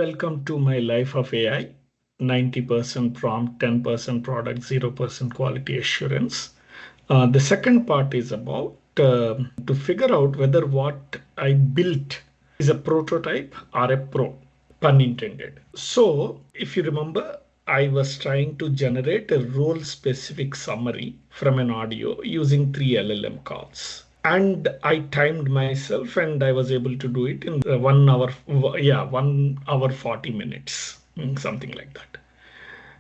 Welcome to my life of AI. 90% prompt, 10% product, 0% quality assurance. The second part is about to figure out whether what I built is a prototype or a pro, pun intended. So, if you remember, I was trying to generate a role specific summary from an audio using 3 LLM calls. And I timed myself and I was able to do it in 1 hour, yeah, 1 hour, 40 minutes, something like that.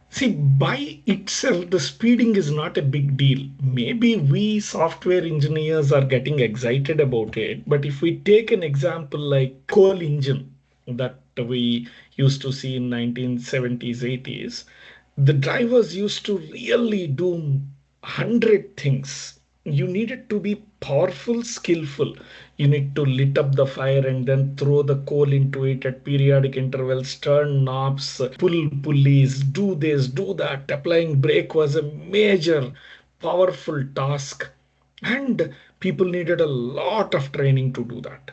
See, by itself, the speeding is not a big deal. Maybe we software engineers are getting excited about it, but if we take an example like coal engine that we used to see in 1970s, 80s, the drivers used to really do 100 things. You needed to be powerful, skillful. You need to lit up the fire and then throw the coal into it at periodic intervals, turn knobs, pull pulleys, do this, do that. Applying brake was a major, powerful task. And people needed a lot of training to do that.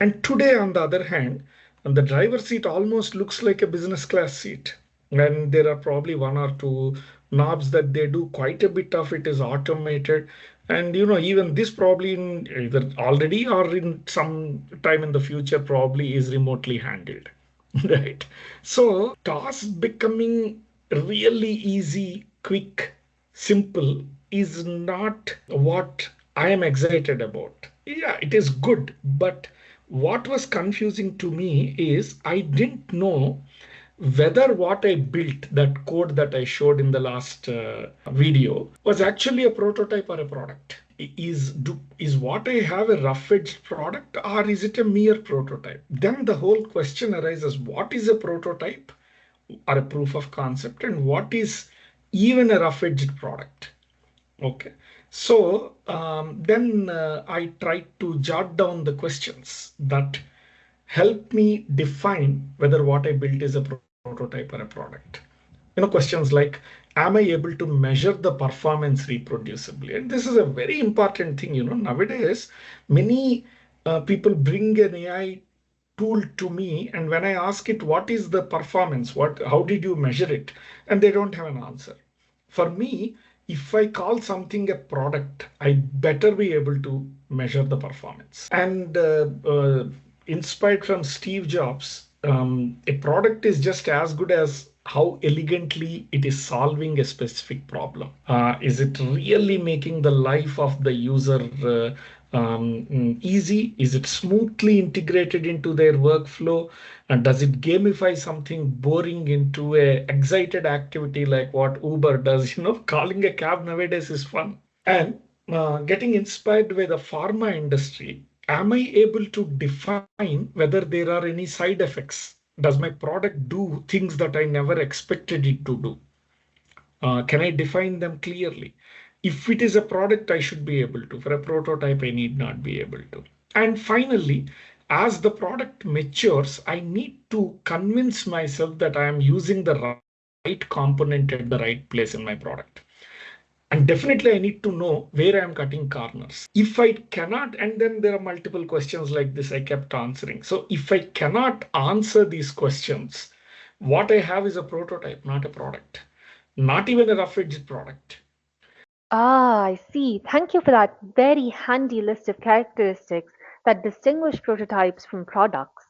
And today, on the other hand, the driver's seat almost looks like a business class seat. And there are probably one or two knobs that they do. Quite a bit of it is automated. And even this probably in either already or in some time in the future probably is remotely handled. Right. So tasks becoming really easy, quick, simple is not what I am excited about. Yeah, it is good, but what was confusing to me is I didn't know whether what I built, that code that I showed in the last video, was actually a prototype or a product. Is what I have a rough edged product or is it a mere prototype? Then the whole question arises, what is a prototype or a proof of concept and what is even a rough edged product? Okay. So then I tried to jot down the questions that help me define whether what I built is a prototype or a product. Questions like, am I able to measure the performance reproducibly? And this is a very important thing. Nowadays, many people bring an AI tool to me, and when I ask it, what is the performance? How did you measure it? And they don't have an answer. For me, if I call something a product, I better be able to measure the performance. And inspired from Steve Jobs, a product is just as good as how elegantly it is solving a specific problem. Is it really making the life of the user easy? Is it smoothly integrated into their workflow? And does it gamify something boring into a excited activity like what Uber does? Calling a cab nowadays is fun. And getting inspired by the pharma industry, am I able to define whether there are any side effects? Does my product do things that I never expected it to do? Can I define them clearly? If it is a product, I should be able to. For a prototype, I need not be able to. And finally, as the product matures, I need to convince myself that I am using the right component at the right place in my product. And definitely, I need to know where I am cutting corners. If I cannot, and then there are multiple questions like this I kept answering. So if I cannot answer these questions, what I have is a prototype, not a product, not even a rough edged product. Ah, I see. Thank you for that very handy list of characteristics that distinguish prototypes from products.